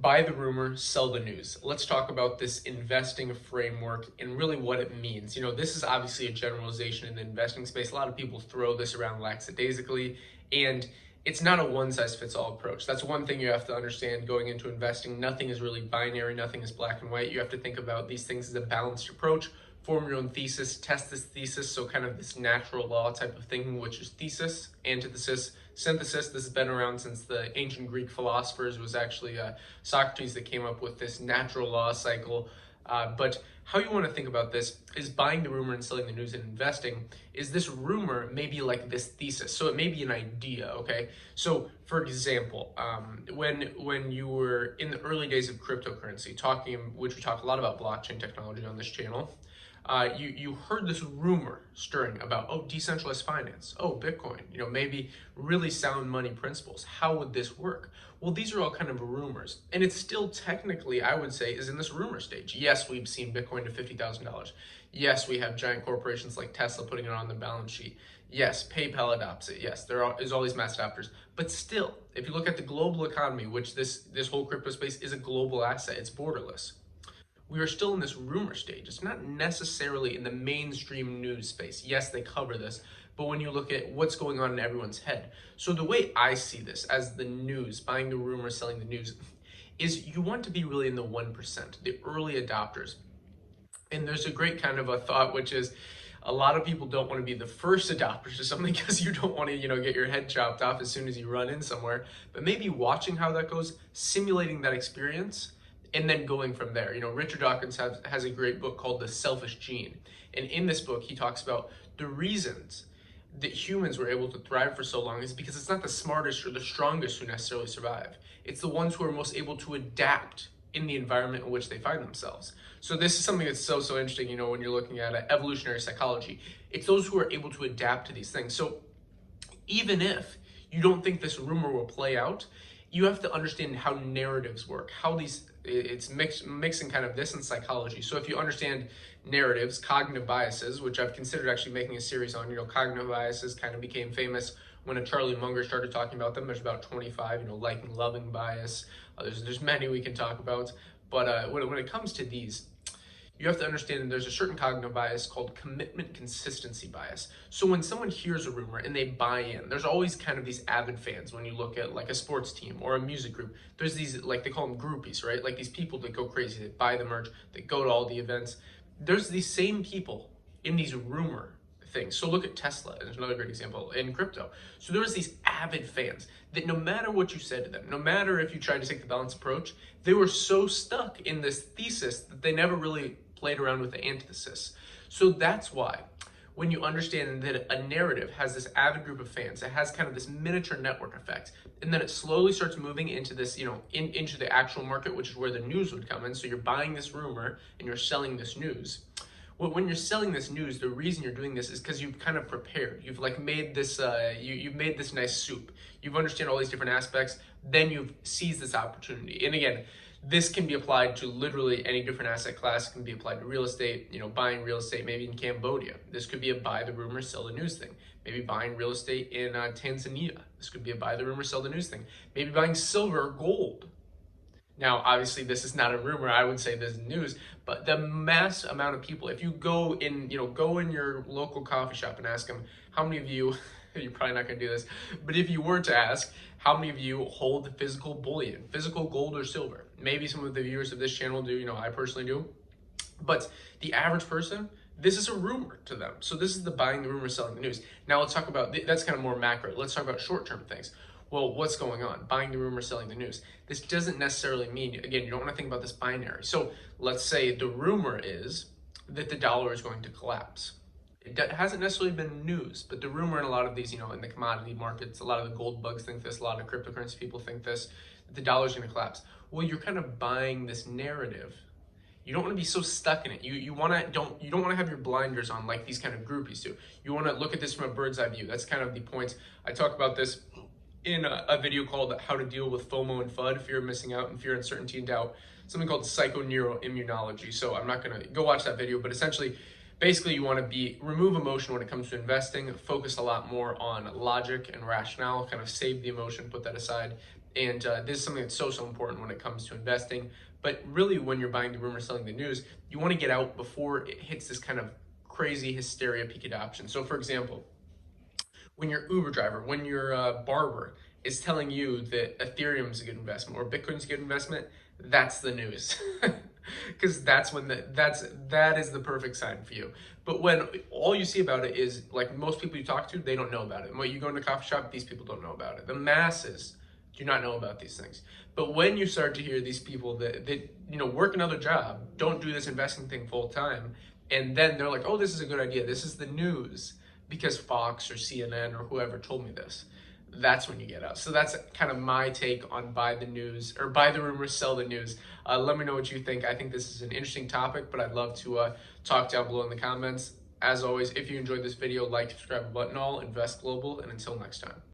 Buy the rumor, sell the news. Let's talk about this investing framework and really what it means. This is obviously a generalization in the investing space. A lot of people throw this around lackadaisically, and it's not a one size fits all approach. That's one thing you have to understand going into investing. Nothing is really binary, nothing is black and white. You have to think about these things as a balanced approach. Form your own thesis, test this thesis, so kind of this natural law type of thinking, which is thesis, antithesis, synthesis. This has been around since the ancient Greek philosophers. It was actually Socrates that came up with this natural law cycle. But how you want to think about this is buying the rumor and selling the news and investing is this rumor maybe like this thesis. So it may be an idea, okay? So for example, when you were in the early days of cryptocurrency, which we talk a lot about blockchain technology on this channel, you heard this rumor stirring about, oh, decentralized finance, oh, Bitcoin, maybe really sound money principles. How would this work? Well, these are all kind of rumors, and it's still technically, I would say, is in this rumor stage. Yes, we've seen Bitcoin to $50,000. Yes, we have giant corporations like Tesla putting it on the balance sheet. Yes, PayPal adopts it. Yes, is all these mass adopters. But still, if you look at the global economy, which this whole crypto space is a global asset, it's borderless. We are still in this rumor stage. It's not necessarily in the mainstream news space. Yes, they cover this, but when you look at what's going on in everyone's head. So the way I see this as the news, buying the rumor, selling the news, is you want to be really in the 1%, the early adopters. And there's a great kind of a thought, which is a lot of people don't want to be the first adopters of something because you don't want to, get your head chopped off as soon as you run in somewhere. But maybe watching how that goes, simulating that experience, and then going from there. Richard Dawkins has a great book called The Selfish Gene. And in this book, he talks about the reasons that humans were able to thrive for so long is because it's not the smartest or the strongest who necessarily survive. It's the ones who are most able to adapt in the environment in which they find themselves. So this is something that's so interesting, when you're looking at evolutionary psychology. It's those who are able to adapt to these things. So even if you don't think this rumor will play out, you have to understand how narratives work, it's mixing kind of this and psychology. So if you understand narratives, cognitive biases, which I've considered actually making a series on, cognitive biases kind of became famous when a Charlie Munger started talking about them. There's about 25, liking, loving bias. There's many we can talk about. But when it comes to these, you have to understand that there's a certain cognitive bias called commitment consistency bias. So when someone hears a rumor and they buy in, there's always kind of these avid fans. When you look at like a sports team or a music group, there's these, like they call them groupies, right? Like these people that go crazy, they buy the merch, they go to all the events. There's these same people in these rumor things. So look at Tesla, and there's another great example in crypto. So there's these avid fans that no matter what you said to them, no matter if you tried to take the balanced approach, they were so stuck in this thesis that they never really played around with the antithesis. So that's why when you understand that a narrative has this avid group of fans, it has kind of this miniature network effect, and then it slowly starts moving into this, into the actual market, which is where the news would come in. So you're buying this rumor and you're selling this news. Well, when you're selling this news, the reason you're doing this is because you've kind of prepared. You've like made this, you've made this nice soup. You've understood all these different aspects. Then you've seized this opportunity. And again, this can be applied to literally any different asset class. It can be applied to real estate, buying real estate maybe in Cambodia. This could be a buy the rumor, sell the news thing. Maybe buying real estate in Tanzania. This could be a buy the rumor, sell the news thing. Maybe buying silver or gold. Now, obviously, this is not a rumor. I would say this is news, but the mass amount of people, if you go in your local coffee shop and ask them, how many of you, you're probably not going to do this, but if you were to ask, how many of you hold physical bullion, physical gold or silver? Maybe some of the viewers of this channel do, I personally do. But the average person, this is a rumor to them. So this is the buying the rumor, selling the news. Now let's talk about, that's kind of more macro. Let's talk about short-term things. Well, what's going on? Buying the rumor, selling the news. This doesn't necessarily mean, again, you don't want to think about this binary. So let's say the rumor is that the dollar is going to collapse. It hasn't necessarily been news, but the rumor in a lot of these, in the commodity markets, a lot of the gold bugs think this, a lot of cryptocurrency people think this, that the dollar is going to collapse. Well, you're kind of buying this narrative. You don't want to be so stuck in it. You don't want to have your blinders on like these kind of groupies do. You want to look at this from a bird's eye view. That's kind of the point. I talk about this in a video called How to Deal with FOMO and FUD, Fear of Missing Out and Fear, Uncertainty, and Doubt, something called psychoneuroimmunology. So I'm not going to go watch that video, but essentially, basically you want to remove emotion when it comes to investing, focus a lot more on logic and rationale, kind of save the emotion, put that aside, And this is something that's so important when it comes to investing. But really, when you're buying the rumor, selling the news, you want to get out before it hits this kind of crazy hysteria peak adoption. So, for example, when your Uber driver, when your barber is telling you that Ethereum is a good investment or Bitcoin's a good investment, that's the news. Because that's when that is the perfect sign for you. But when all you see about it is like most people you talk to, they don't know about it. When you go into a coffee shop, these people don't know about it. The masses do not know about these things. But when you start to hear these people that work another job, don't do this investing thing full time, and then they're like, oh, this is a good idea. This is the news because Fox or CNN or whoever told me this. That's when you get out. So that's kind of my take on buy the news or buy the rumors, sell the news. Let me know what you think. I think this is an interesting topic, but I'd love to talk down below in the comments. As always, if you enjoyed this video, like, subscribe, button all, invest global, and until next time.